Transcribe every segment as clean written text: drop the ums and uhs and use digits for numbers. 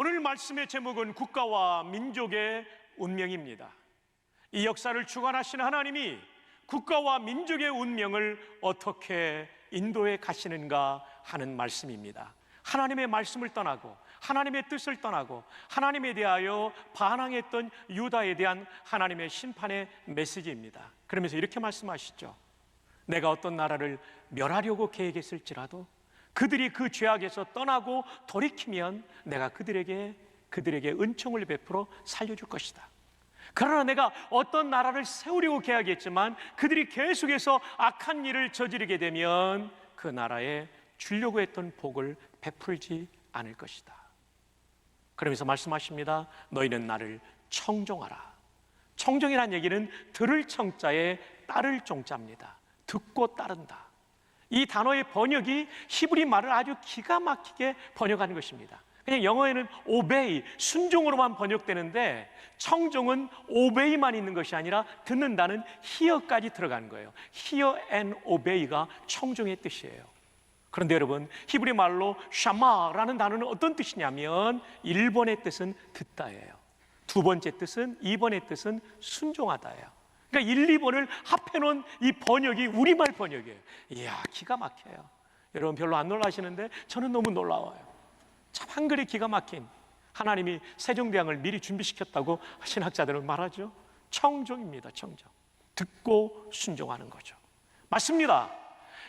오늘 말씀의 제목은 국가와 민족의 운명입니다. 이 역사를 주관하시는 하나님이 국가와 민족의 운명을 어떻게 인도해 가시는가 하는 말씀입니다. 하나님의 말씀을 떠나고 하나님의 뜻을 떠나고 하나님에 대하여 반항했던 유다에 대한 하나님의 심판의 메시지입니다. 그러면서 이렇게 말씀하시죠. 내가 어떤 나라를 멸하려고 계획했을지라도 그들이 그 죄악에서 떠나고 돌이키면 내가 그들에게 은총을 베풀어 살려줄 것이다. 그러나 내가 어떤 나라를 세우려고 계획했지만 그들이 계속해서 악한 일을 저지르게 되면 그 나라에 주려고 했던 복을 베풀지 않을 것이다. 그러면서 말씀하십니다. 너희는 나를 청종하라. 청종이라는 얘기는 들을 청자에 따를 종자입니다. 듣고 따른다. 이 단어의 번역이 히브리 말을 아주 기가 막히게 번역하는 것입니다. 그냥 영어에는 obey, 순종으로만 번역되는데 청종은 obey만 있는 것이 아니라 듣는다는 hear까지 들어가는 거예요. hear and obey가 청종의 뜻이에요. 그런데 여러분, 히브리 말로 샤마라는 단어는 어떤 뜻이냐면 1번의 뜻은 듣다예요. 두 번째 뜻은, 2번의 뜻은 순종하다예요. 그러니까 1, 2번을 합해놓은 이 번역이 우리말 번역이에요. 이야, 기가 막혀요. 여러분 별로 안 놀라시는데 저는 너무 놀라워요. 참 한글이 기가 막힌, 하나님이 세종대왕을 미리 준비시켰다고 신학자들은 말하죠. 청종입니다. 청종. 듣고 순종하는 거죠. 맞습니다.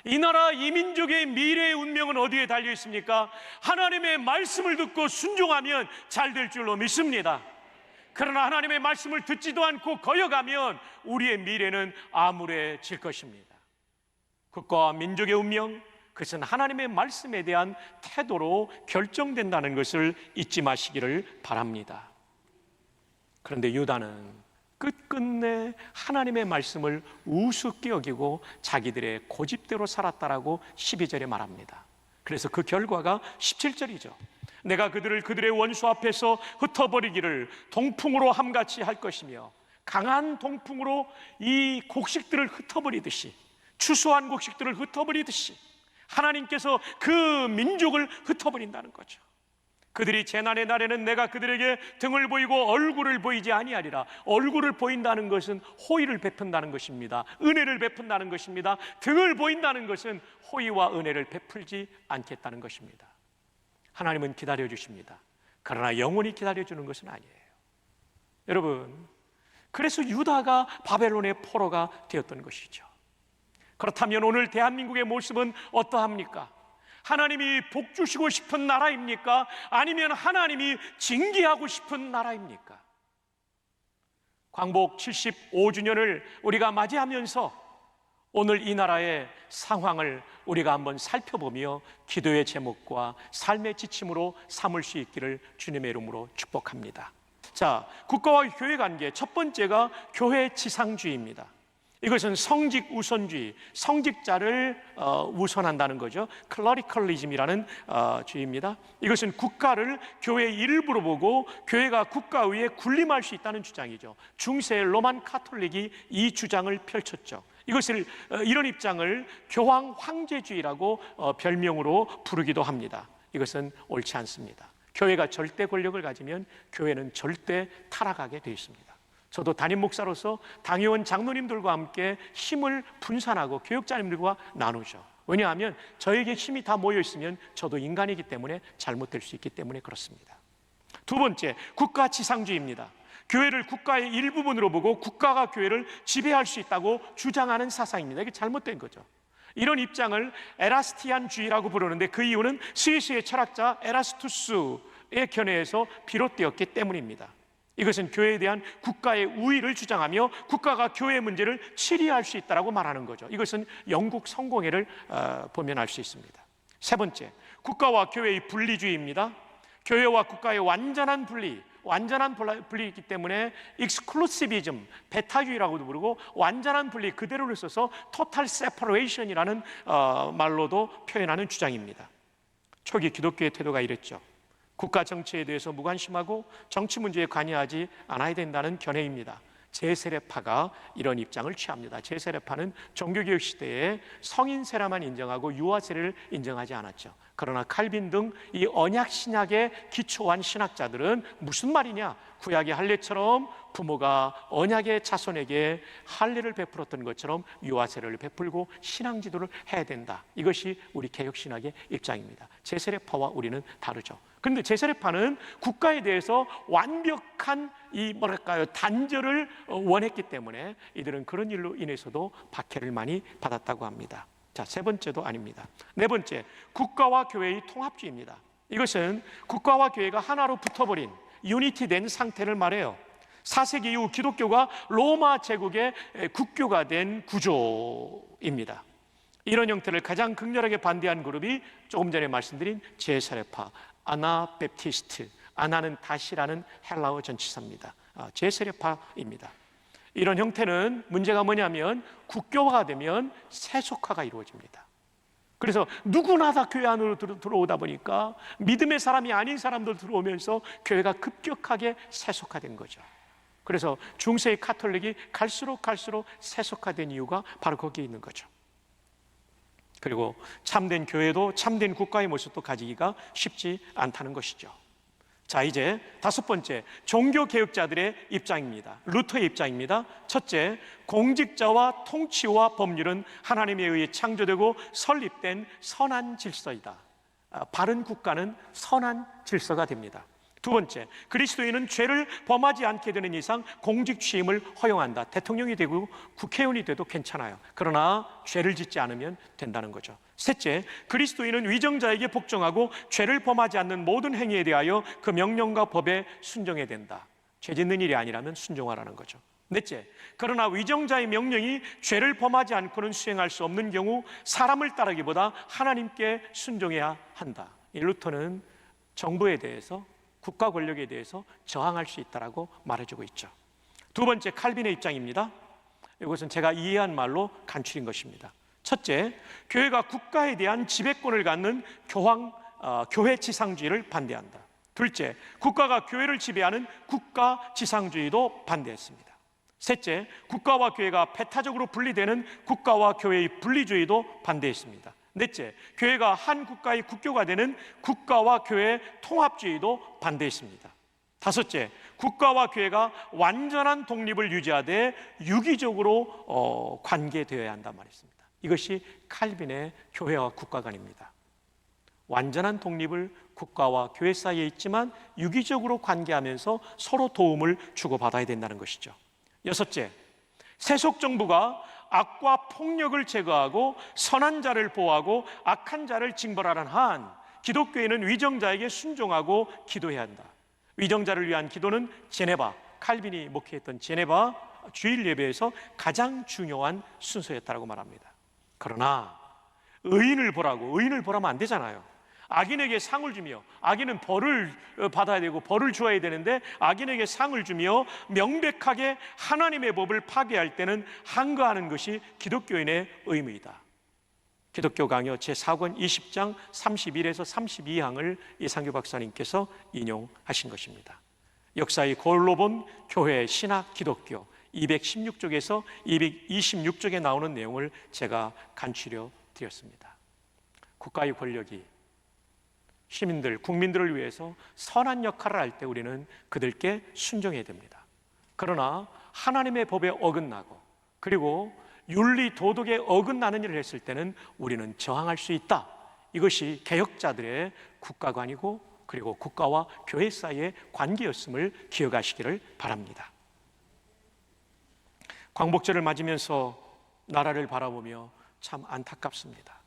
이 나라 이 민족의 미래의 운명은 어디에 달려 있습니까? 하나님의 말씀을 듣고 순종하면 잘 될 줄로 믿습니다. 그러나 하나님의 말씀을 듣지도 않고 거역하면 우리의 미래는 암울해질 것입니다. 국가와 민족의 운명, 그것은 하나님의 말씀에 대한 태도로 결정된다는 것을 잊지 마시기를 바랍니다. 그런데 유다는 끝끝내 하나님의 말씀을 우습게 여기고 자기들의 고집대로 살았다라고 12절에 말합니다. 그래서 그 결과가 17절이죠. 내가 그들의 원수 앞에서 흩어버리기를 동풍으로 함같이 할 것이며, 강한 동풍으로 이 곡식들을 흩어버리듯이, 추수한 곡식들을 흩어버리듯이 하나님께서 그 민족을 흩어버린다는 거죠. 그들이 재난의 날에는 내가 그들에게 등을 보이고 얼굴을 보이지 아니하리라. 얼굴을 보인다는 것은 호의를 베푼다는 것입니다. 은혜를 베푼다는 것입니다. 등을 보인다는 것은 호의와 은혜를 베풀지 않겠다는 것입니다. 하나님은 기다려주십니다. 그러나 영원히 기다려주는 것은 아니에요. 여러분, 그래서 유다가 바벨론의 포로가 되었던 것이죠. 그렇다면 오늘 대한민국의 모습은 어떠합니까? 하나님이 복 주시고 싶은 나라입니까? 아니면 하나님이 징계하고 싶은 나라입니까? 광복 75주년을 우리가 맞이하면서 오늘 이 나라의 상황을 우리가 한번 살펴보며 기도의 제목과 삶의 지침으로 삼을 수 있기를 주님의 이름으로 축복합니다. 자, 국가와 교회 관계, 첫 번째가 교회 지상주의입니다. 이것은 성직 우선주의, 성직자를 우선한다는 거죠. 클러리컬리즘이라는 주의입니다. 이것은 국가를 교회의 일부로 보고 교회가 국가 위에 군림할 수 있다는 주장이죠. 중세 로만 카톨릭이 이 주장을 펼쳤죠. 이런 입장을 교황 황제주의라고 별명으로 부르기도 합니다. 이것은 옳지 않습니다. 교회가 절대 권력을 가지면 교회는 절대 타락하게 되어 있습니다. 저도 담임 목사로서 당회원 장로님들과 함께 힘을 분산하고 교육자님들과 나누죠. 왜냐하면 저에게 힘이 다 모여 있으면 저도 인간이기 때문에 잘못될 수 있기 때문에 그렇습니다. 두 번째, 국가 지상주의입니다. 교회를 국가의 일부분으로 보고 국가가 교회를 지배할 수 있다고 주장하는 사상입니다. 이게 잘못된 거죠. 이런 입장을 에라스티안주의라고 부르는데 그 이유는 스위스의 철학자 에라스투스의 견해에서 비롯되었기 때문입니다. 이것은 교회에 대한 국가의 우위를 주장하며 국가가 교회의 문제를 치리할 수 있다고 말하는 거죠. 이것은 영국 성공회를 보면 알 수 있습니다. 세 번째, 국가와 교회의 분리주의입니다. 교회와 국가의 완전한 분리이기 때문에 익스클루시비즘, 배타주의라고도 부르고 완전한 분리, 그대로를 써서 토탈 세퍼레이션이라는 말로도 표현하는 주장입니다. 초기 기독교의 태도가 이랬죠. 국가 정치에 대해서 무관심하고 정치 문제에 관여하지 않아야 된다는 견해입니다. 제세례파가 이런 입장을 취합니다. 제세례파는 종교개혁 시대에 성인 세례만 인정하고 유아 세례를 인정하지 않았죠. 그러나 칼빈 등 이 언약 신약에 기초한 신학자들은 무슨 말이냐, 구약의 할례처럼 부모가 언약의 자손에게 할례를 베풀었던 것처럼 유아 세례를 베풀고 신앙 지도를 해야 된다. 이것이 우리 개혁 신학의 입장입니다. 제세례파와 우리는 다르죠. 그런데 제세례파는 국가에 대해서 완벽한 단절을 원했기 때문에 이들은 그런 일로 인해서도 박해를 많이 받았다고 합니다. 자, 세 번째도 아닙니다. 네 번째, 국가와 교회의 통합주의입니다. 이것은 국가와 교회가 하나로 붙어버린 유니티된 상태를 말해요. 4세기 이후 기독교가 로마 제국의 국교가 된 구조입니다. 이런 형태를 가장 극렬하게 반대한 그룹이 조금 전에 말씀드린 제세례파, 아나베프티스트, 아나는 다시라는 헬라어 전치사입니다. 제세례파입니다. 이런 형태는 문제가 뭐냐면 국교화가 되면 세속화가 이루어집니다. 그래서 누구나 다 교회 안으로 들어오다 보니까 믿음의 사람이 아닌 사람들 들어오면서 교회가 급격하게 세속화된 거죠. 그래서 중세의 카톨릭이 갈수록 세속화된 이유가 바로 거기에 있는 거죠. 그리고 참된 교회도 참된 국가의 모습도 가지기가 쉽지 않다는 것이죠. 자, 이제 다섯 번째, 종교개혁자들의 입장입니다. 루터의 입장입니다. 첫째, 공직자와 통치와 법률은 하나님에 의해 창조되고 설립된 선한 질서이다. 바른 국가는 선한 질서가 됩니다. 두 번째, 그리스도인은 죄를 범하지 않게 되는 이상 공직 취임을 허용한다. 대통령이 되고 국회의원이 돼도 괜찮아요. 그러나 죄를 짓지 않으면 된다는 거죠. 셋째, 그리스도인은 위정자에게 복종하고 죄를 범하지 않는 모든 행위에 대하여 그 명령과 법에 순종해야 된다. 죄 짓는 일이 아니라면 순종하라는 거죠. 넷째, 그러나 위정자의 명령이 죄를 범하지 않고는 수행할 수 없는 경우 사람을 따르기보다 하나님께 순종해야 한다. 이 루터는 정부에 대해서, 국가 권력에 대해서 저항할 수 있다라고 말해주고 있죠. 두 번째, 칼빈의 입장입니다. 이것은 제가 이해한 말로 간추린 것입니다. 첫째, 교회가 국가에 대한 지배권을 갖는 교회 지상주의를 반대한다. 둘째, 국가가 교회를 지배하는 국가 지상주의도 반대했습니다. 셋째, 국가와 교회가 배타적으로 분리되는 국가와 교회의 분리주의도 반대했습니다. 넷째, 교회가 한 국가의 국교가 되는 국가와 교회의 통합주의도 반대했습니다. 다섯째, 국가와 교회가 완전한 독립을 유지하되 유기적으로 관계되어야 한단 말이었습니다. 이것이 칼빈의 교회와 국가 간입니다. 완전한 독립을 국가와 교회 사이에 있지만 유기적으로 관계하면서 서로 도움을 주고받아야 된다는 것이죠. 여섯째, 세속 정부가 악과 폭력을 제거하고 선한 자를 보호하고 악한 자를 징벌하는 한 기독교인은 위정자에게 순종하고 기도해야 한다. 위정자를 위한 기도는 제네바, 칼빈이 목회했던 제네바 주일 예배에서 가장 중요한 순서였다고 말합니다. 그러나 의인을 보라면 안 되잖아요. 악인에게 상을 주며, 악인은 벌을 받아야 되고 벌을 주어야 되는데 악인에게 상을 주며 명백하게 하나님의 법을 파괴할 때는 항거하는 것이 기독교인의 의무이다. 기독교 강요 제4권 20장 31에서 32항을 이상규 박사님께서 인용하신 것입니다. 역사의 거울로 본 교회, 신학, 기독교 216쪽에서 226쪽에 나오는 내용을 제가 간추려 드렸습니다. 국가의 권력이 시민들, 국민들을 위해서 선한 역할을 할 때 우리는 그들께 순종해야 됩니다. 그러나 하나님의 법에 어긋나고 그리고 윤리, 도덕에 어긋나는 일을 했을 때는 우리는 저항할 수 있다. 이것이 개혁자들의 국가관이고 그리고 국가와 교회 사이의 관계였음을 기억하시기를 바랍니다. 광복절을 맞으면서 나라를 바라보며 참 안타깝습니다.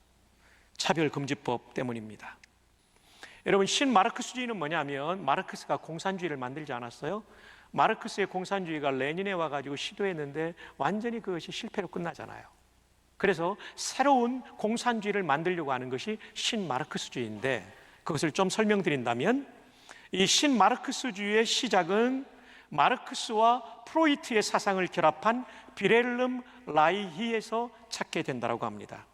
차별금지법 때문입니다. 여러분, 신마르크스주의는 뭐냐면 마르크스가 공산주의를 만들지 않았어요? 마르크스의 공산주의가 레닌에 와가지고 시도했는데 완전히 그것이 실패로 끝나잖아요. 그래서 새로운 공산주의를 만들려고 하는 것이 신마르크스주의인데 그것을 좀 설명드린다면 이 신마르크스주의의 시작은 마르크스와 프로이트의 사상을 결합한 비렐름 라이히에서 찾게 된다고 합니다.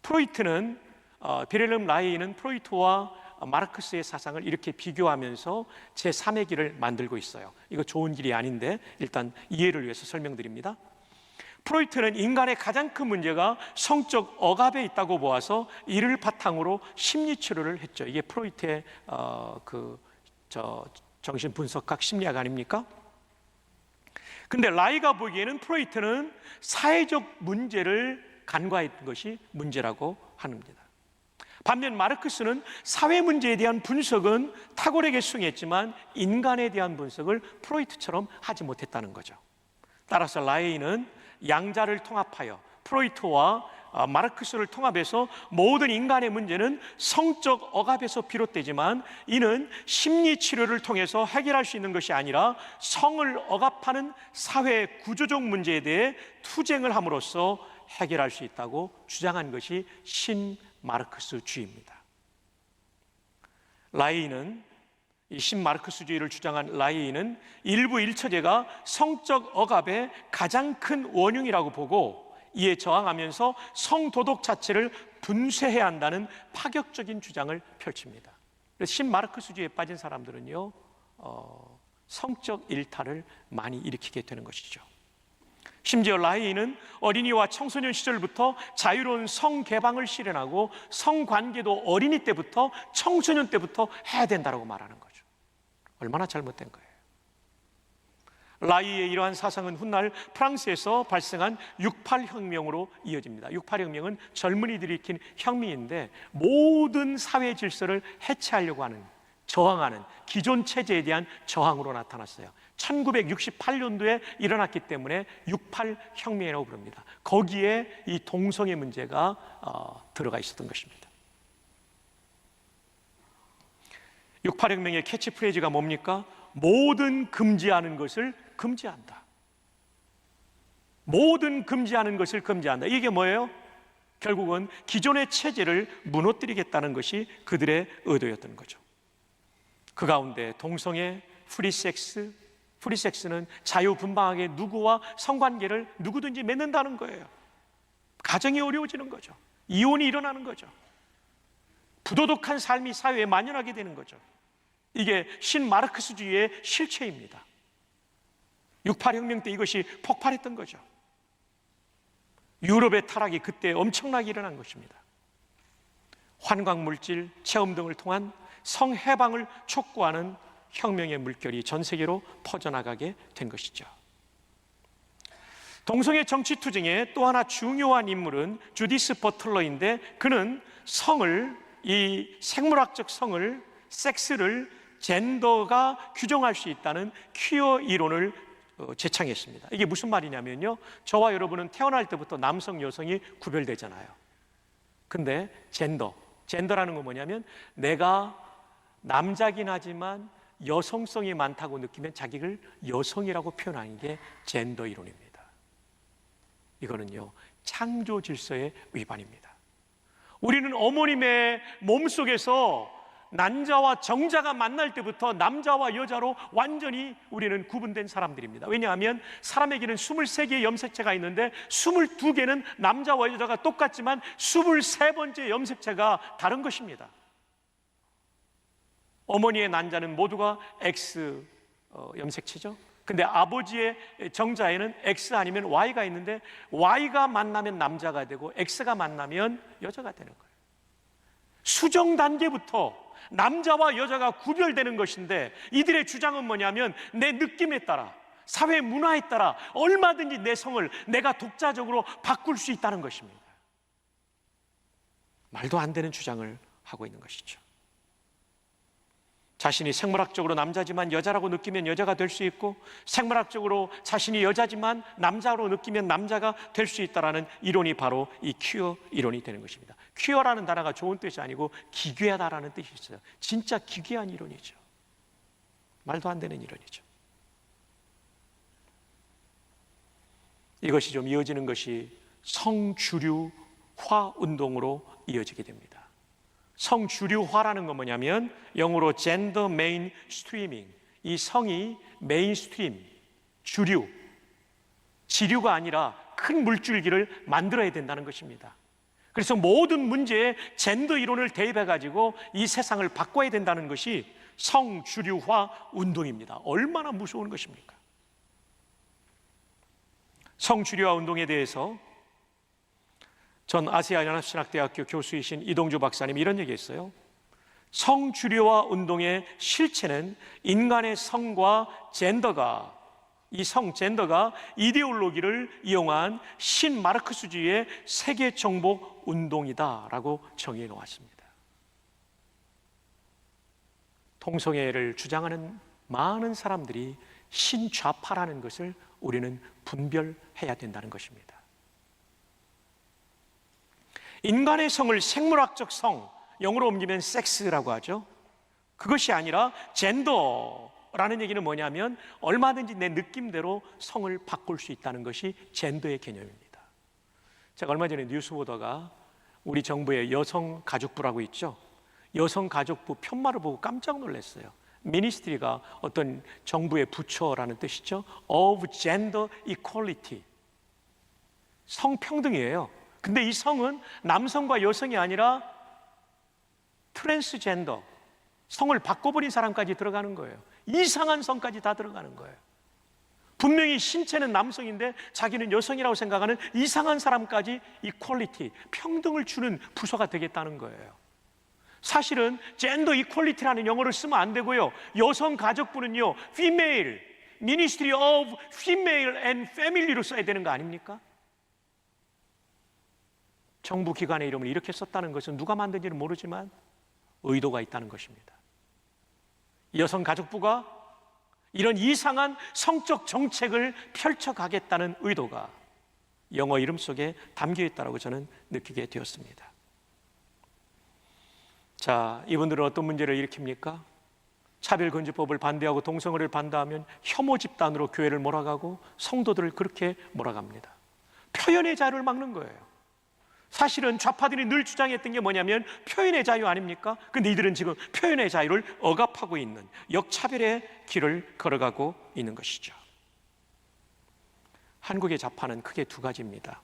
비렐름 라이히는 프로이트와 마르크스의 사상을 이렇게 비교하면서 제3의 길을 만들고 있어요. 이거 좋은 길이 아닌데 일단 이해를 위해서 설명드립니다. 프로이트는 인간의 가장 큰 문제가 성적 억압에 있다고 보아서 이를 바탕으로 심리치료를 했죠. 이게 프로이트의 정신분석학 심리학 아닙니까? 근데 라이가 보기에는 프로이트는 사회적 문제를 간과했던 것이 문제라고 합니다. 반면 마르크스는 사회 문제에 대한 분석은 탁월하게 수행했지만 인간에 대한 분석을 프로이트처럼 하지 못했다는 거죠. 따라서 라이는 양자를 통합하여 프로이트와 마르크스를 통합해서 모든 인간의 문제는 성적 억압에서 비롯되지만 이는 심리치료를 통해서 해결할 수 있는 것이 아니라 성을 억압하는 사회 구조적 문제에 대해 투쟁을 함으로써 해결할 수 있다고 주장한 것이 신마르크스주의입니다. 라이는 이 신마르크스주의를 주장한 라이는 일부 일처제가 성적 억압의 가장 큰 원흉이라고 보고 이에 저항하면서 성도덕 자체를 분쇄해야 한다는 파격적인 주장을 펼칩니다. 그래서 신마르크스주의에 빠진 사람들은요 성적 일탈을 많이 일으키게 되는 것이죠. 심지어 라이는 어린이와 청소년 시절부터 자유로운 성개방을 실현하고 성관계도 어린이 때부터 청소년 때부터 해야 된다고 말하는 거죠. 얼마나 잘못된 거예요. 라이의 이러한 사상은 훗날 프랑스에서 발생한 68혁명으로 이어집니다. 68혁명은 젊은이들이 일으킨 혁명인데 모든 사회 질서를 해체하려고 하는, 저항하는 기존 체제에 대한 저항으로 나타났어요. 1968년도에 일어났기 때문에 68혁명이라고 부릅니다. 거기에 이 동성애 문제가 들어가 있었던 것입니다. 68혁명의 캐치프레이즈가 뭡니까? 모든 금지하는 것을 금지한다. 모든 금지하는 것을 금지한다. 이게 뭐예요? 결국은 기존의 체제를 무너뜨리겠다는 것이 그들의 의도였던 거죠. 그 가운데 동성애, 프리섹스는 자유분방하게 누구와 성관계를 누구든지 맺는다는 거예요. 가정이 어려워지는 거죠. 이혼이 일어나는 거죠. 부도덕한 삶이 사회에 만연하게 되는 거죠. 이게 신마르크스주의의 실체입니다. 68혁명 때 이것이 폭발했던 거죠. 유럽의 타락이 그때 엄청나게 일어난 것입니다. 환광물질, 체험 등을 통한 성해방을 촉구하는 혁명의 물결이 전 세계로 퍼져나가게 된 것이죠. 동성애 정치 투쟁의 또 하나 중요한 인물은 주디스 버틀러인데 그는 이 생물학적 성을, 섹스를 젠더가 규정할 수 있다는 퀴어 이론을 제창했습니다. 이게 무슨 말이냐면요, 저와 여러분은 태어날 때부터 남성, 여성이 구별되잖아요. 근데 젠더라는 건 뭐냐면 내가 남자긴 하지만 여성성이 많다고 느끼면 자기를 여성이라고 표현하는 게 젠더 이론입니다. 이거는요 창조 질서의 위반입니다. 우리는 어머님의 몸속에서 난자와 정자가 만날 때부터 남자와 여자로 완전히 우리는 구분된 사람들입니다. 왜냐하면 사람에게는 23개의 염색체가 있는데 22개는 남자와 여자가 똑같지만 23번째 염색체가 다른 것입니다. 어머니의 난자는 모두가 X 염색체죠. 근데 아버지의 정자에는 X 아니면 Y가 있는데 Y가 만나면 남자가 되고 X가 만나면 여자가 되는 거예요. 수정 단계부터 남자와 여자가 구별되는 것인데 이들의 주장은 뭐냐면 내 느낌에 따라, 사회 문화에 따라 얼마든지 내 성을 내가 독자적으로 바꿀 수 있다는 것입니다. 말도 안 되는 주장을 하고 있는 것이죠. 자신이 생물학적으로 남자지만 여자라고 느끼면 여자가 될 수 있고 생물학적으로 자신이 여자지만 남자로 느끼면 남자가 될 수 있다는 이론이 바로 이 퀴어 이론이 되는 것입니다. 퀴어라는 단어가 좋은 뜻이 아니고 기괴하다라는 뜻이 있어요. 진짜 기괴한 이론이죠. 말도 안 되는 이론이죠. 이것이 좀 이어지는 것이 성주류화 운동으로 이어지게 됩니다. 성주류화라는 건 뭐냐면 영어로 젠더 메인스트리밍, 이 성이 메인스트림, 주류, 지류가 아니라 큰 물줄기를 만들어야 된다는 것입니다. 그래서 모든 문제에 젠더 이론을 대입해가지고 이 세상을 바꿔야 된다는 것이 성주류화 운동입니다. 얼마나 무서운 것입니까? 성주류화 운동에 대해서 전 아시아연합신학대학교 교수이신 이동주 박사님이 이런 얘기했어요. 성주류화 운동의 실체는 인간의 성과 젠더가, 이 젠더가 이데올로기를 이용한 신마르크스주의의 세계 정복 운동이다라고 정의해 놓았습니다. 동성애를 주장하는 많은 사람들이 신좌파라는 것을 우리는 분별해야 된다는 것입니다. 인간의 성을 생물학적 성, 영어로 옮기면 섹스라고 하죠. 그것이 아니라 젠더라는 얘기는 뭐냐면 얼마든지 내 느낌대로 성을 바꿀 수 있다는 것이 젠더의 개념입니다. 제가 얼마 전에 뉴스 보다가 우리 정부의 여성가족부라고 있죠. 여성가족부 편말을 보고 깜짝 놀랐어요. 미니스트리가 어떤 정부의 부처라는 뜻이죠. of gender equality, 성평등이에요. 근데 이 성은 남성과 여성이 아니라 트랜스젠더, 성을 바꿔버린 사람까지 들어가는 거예요. 이상한 성까지 다 들어가는 거예요. 분명히 신체는 남성인데 자기는 여성이라고 생각하는 이상한 사람까지 이퀄리티, 평등을 주는 부서가 되겠다는 거예요. 사실은 젠더 이퀄리티라는 영어를 쓰면 안 되고요. 여성가족부는요, female, ministry of female and family로 써야 되는 거 아닙니까? 정부 기관의 이름을 이렇게 썼다는 것은 누가 만든지는 모르지만 의도가 있다는 것입니다. 여성가족부가 이런 이상한 성적 정책을 펼쳐가겠다는 의도가 영어 이름 속에 담겨 있다고 저는 느끼게 되었습니다. 자, 이분들은 어떤 문제를 일으킵니까? 차별금지법을 반대하고 동성애를 반대하면 혐오 집단으로 교회를 몰아가고 성도들을 그렇게 몰아갑니다. 표현의 자유를 막는 거예요. 사실은 좌파들이 늘 주장했던 게 뭐냐면 표현의 자유 아닙니까? 근데 이들은 지금 표현의 자유를 억압하고 있는 역차별의 길을 걸어가고 있는 것이죠. 한국의 좌파는 크게 두 가지입니다.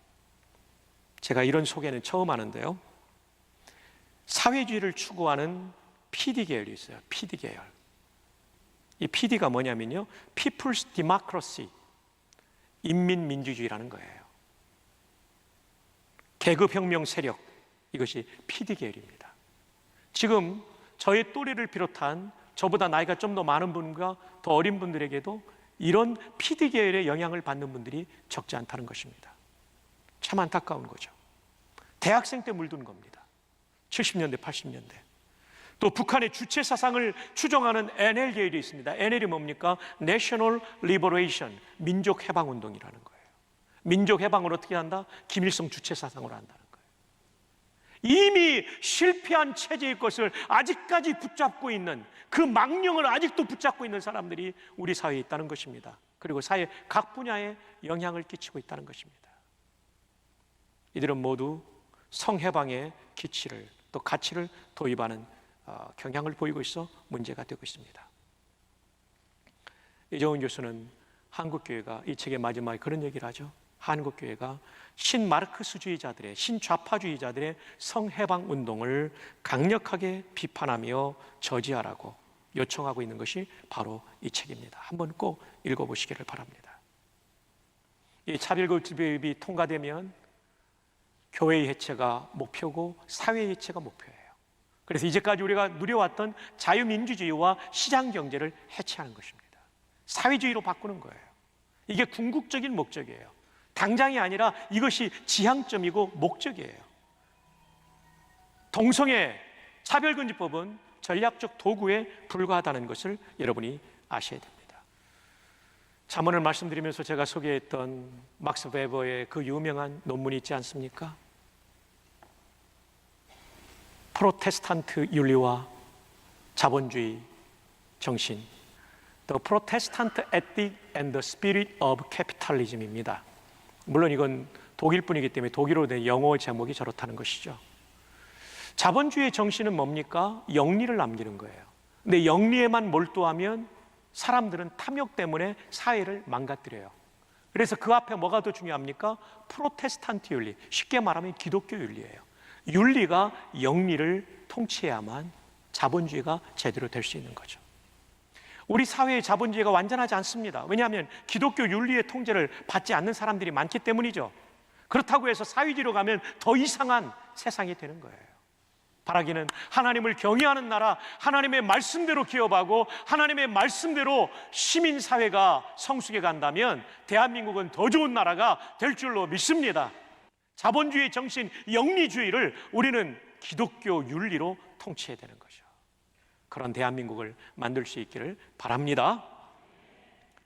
제가 이런 소개는 처음 하는데요. 사회주의를 추구하는 PD 계열이 있어요. PD 계열. 이 PD가 뭐냐면요, People's Democracy, 인민민주주의라는 거예요. 계급혁명 세력, 이것이 PD 계열입니다. 지금 저의 또래를 비롯한 저보다 나이가 좀 더 많은 분과 더 어린 분들에게도 이런 PD 계열의 영향을 받는 분들이 적지 않다는 것입니다. 참 안타까운 거죠. 대학생 때 물든 겁니다. 70년대, 80년대. 또 북한의 주체 사상을 추종하는 NL 계열이 있습니다. NL이 뭡니까? National Liberation, 민족 해방 운동이라는 거예요. 민족 해방을 어떻게 한다? 김일성 주체 사상으로 한다는 거예요. 이미 실패한 체제의 것을 아직까지 붙잡고 있는, 그 망령을 아직도 붙잡고 있는 사람들이 우리 사회에 있다는 것입니다. 그리고 사회 각 분야에 영향을 끼치고 있다는 것입니다. 이들은 모두 성해방의 기치를, 또 가치를 도입하는 경향을 보이고 있어 문제가 되고 있습니다. 이정훈 교수는 한국교회가 이 책의 마지막에 그런 얘기를 하죠. 한국교회가 신마르크스주의자들의, 신좌파주의자들의 성해방 운동을 강력하게 비판하며 저지하라고 요청하고 있는 것이 바로 이 책입니다. 한번 꼭 읽어보시기를 바랍니다. 이 차별금지법이 통과되면 교회의 해체가 목표고 사회의 해체가 목표예요. 그래서 이제까지 우리가 누려왔던 자유민주주의와 시장경제를 해체하는 것입니다. 사회주의로 바꾸는 거예요. 이게 궁극적인 목적이에요. 당장이 아니라 이것이 지향점이고 목적이에요. 동성애 차별금지법은 전략적 도구에 불과하다는 것을 여러분이 아셔야 됩니다. 잠언을 말씀드리면서 제가 소개했던 막스 베버의 그 유명한 논문이 있지 않습니까? 프로테스탄트 윤리와 자본주의 정신, The Protestant Ethic and the Spirit of Capitalism입니다. 물론 이건 독일뿐이기 때문에 독일어로 된 영어 제목이 저렇다는 것이죠. 자본주의의 정신은 뭡니까? 영리를 남기는 거예요. 근데 영리에만 몰두하면 사람들은 탐욕 때문에 사회를 망가뜨려요. 그래서 그 앞에 뭐가 더 중요합니까? 프로테스탄트 윤리, 쉽게 말하면 기독교 윤리예요. 윤리가 영리를 통치해야만 자본주의가 제대로 될 수 있는 거죠. 우리 사회의 자본주의가 완전하지 않습니다. 왜냐하면 기독교 윤리의 통제를 받지 않는 사람들이 많기 때문이죠. 그렇다고 해서 사회주의로 가면 더 이상한 세상이 되는 거예요. 바라기는 하나님을 경외하는 나라, 하나님의 말씀대로 기업하고 하나님의 말씀대로 시민사회가 성숙해 간다면 대한민국은 더 좋은 나라가 될 줄로 믿습니다. 자본주의 정신, 영리주의를 우리는 기독교 윤리로 통치해야 되는 거죠. 그런 대한민국을 만들 수 있기를 바랍니다.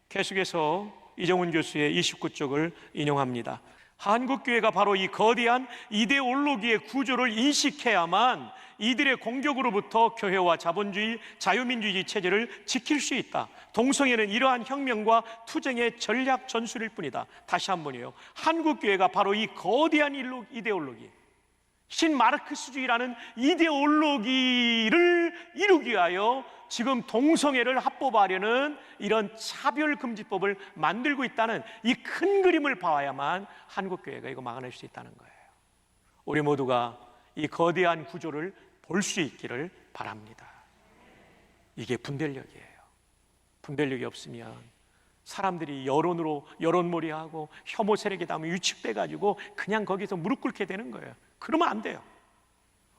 계속해서 이정훈 교수의 29쪽을 인용합니다. 한국교회가 바로 이 거대한 이데올로기의 구조를 인식해야만 이들의 공격으로부터 교회와 자본주의, 자유민주주의 체제를 지킬 수 있다. 동성애는 이러한 혁명과 투쟁의 전략 전술일 뿐이다. 다시 한번요. 한국교회가 바로 이 거대한 이데올로기, 신마르크스주의라는 이데올로기를 이루기 위하여 지금 동성애를 합법화하려는 이런 차별금지법을 만들고 있다는 이 큰 그림을 봐야만 한국교회가 이거 막아낼 수 있다는 거예요. 우리 모두가 이 거대한 구조를 볼 수 있기를 바랍니다. 이게 분별력이에요. 분별력이 없으면 사람들이 여론으로 여론몰이하고 혐오 세력에 닿으면 유축돼가지고 그냥 거기서 무릎 꿇게 되는 거예요. 그러면 안 돼요.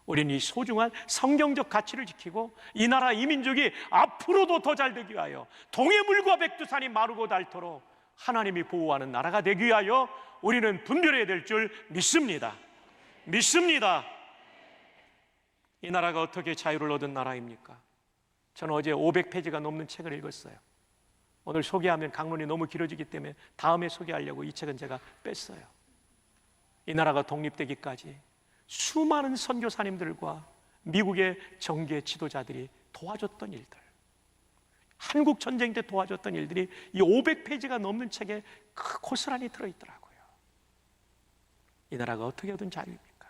우리는 이 소중한 성경적 가치를 지키고 이 나라 이 민족이 앞으로도 더 잘 되기 위하여 동해물과 백두산이 마르고 닳도록 하나님이 보호하는 나라가 되기 위하여 우리는 분별해야 될 줄 믿습니다. 이 나라가 어떻게 자유를 얻은 나라입니까? 저는 어제 500페이지가 넘는 책을 읽었어요. 오늘 소개하면 강론이 너무 길어지기 때문에 다음에 소개하려고 이 책은 제가 뺐어요. 이 나라가 독립되기까지 수많은 선교사님들과 미국의 정계 지도자들이 도와줬던 일들, 한국 전쟁 때 도와줬던 일들이 이 500페이지가 넘는 책에 고스란히 들어있더라고요. 이 나라가 어떻게 얻은 자유입니까?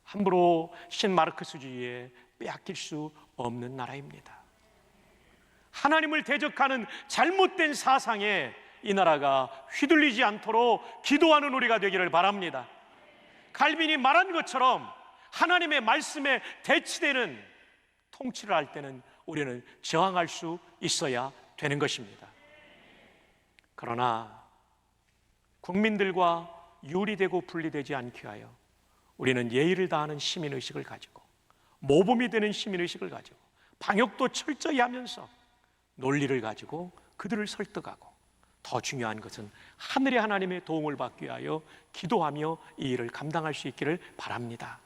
함부로 신마르크스주의에 빼앗길 수 없는 나라입니다. 하나님을 대적하는 잘못된 사상에 이 나라가 휘둘리지 않도록 기도하는 우리가 되기를 바랍니다. 칼빈이 말한 것처럼 하나님의 말씀에 대치되는 통치를 할 때는 우리는 저항할 수 있어야 되는 것입니다. 그러나 국민들과 유리되고 분리되지 않게 하여 우리는 예의를 다하는 시민의식을 가지고 모범이 되는 시민의식을 가지고 방역도 철저히 하면서 논리를 가지고 그들을 설득하고 더 중요한 것은 하늘의 하나님의 도움을 받기 위하여 기도하며 이 일을 감당할 수 있기를 바랍니다.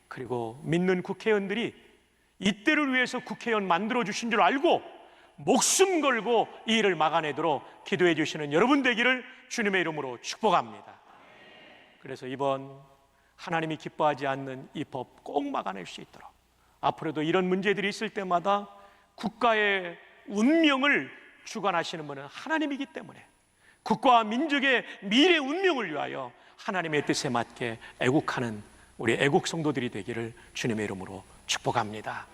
그리고 믿는 국회의원들이 이때를 위해서 국회의원 만들어주신 줄 알고 목숨 걸고 이 일을 막아내도록 기도해 주시는 여러분 되기를 주님의 이름으로 축복합니다. 그래서 이번 하나님이 기뻐하지 않는 이 법 꼭 막아낼 수 있도록 앞으로도 이런 문제들이 있을 때마다 국가의 운명을 주관하시는 분은 하나님이기 때문에 국가와 민족의 미래 운명을 위하여 하나님의 뜻에 맞게 애국하는 우리 애국 성도들이 되기를 주님의 이름으로 축복합니다.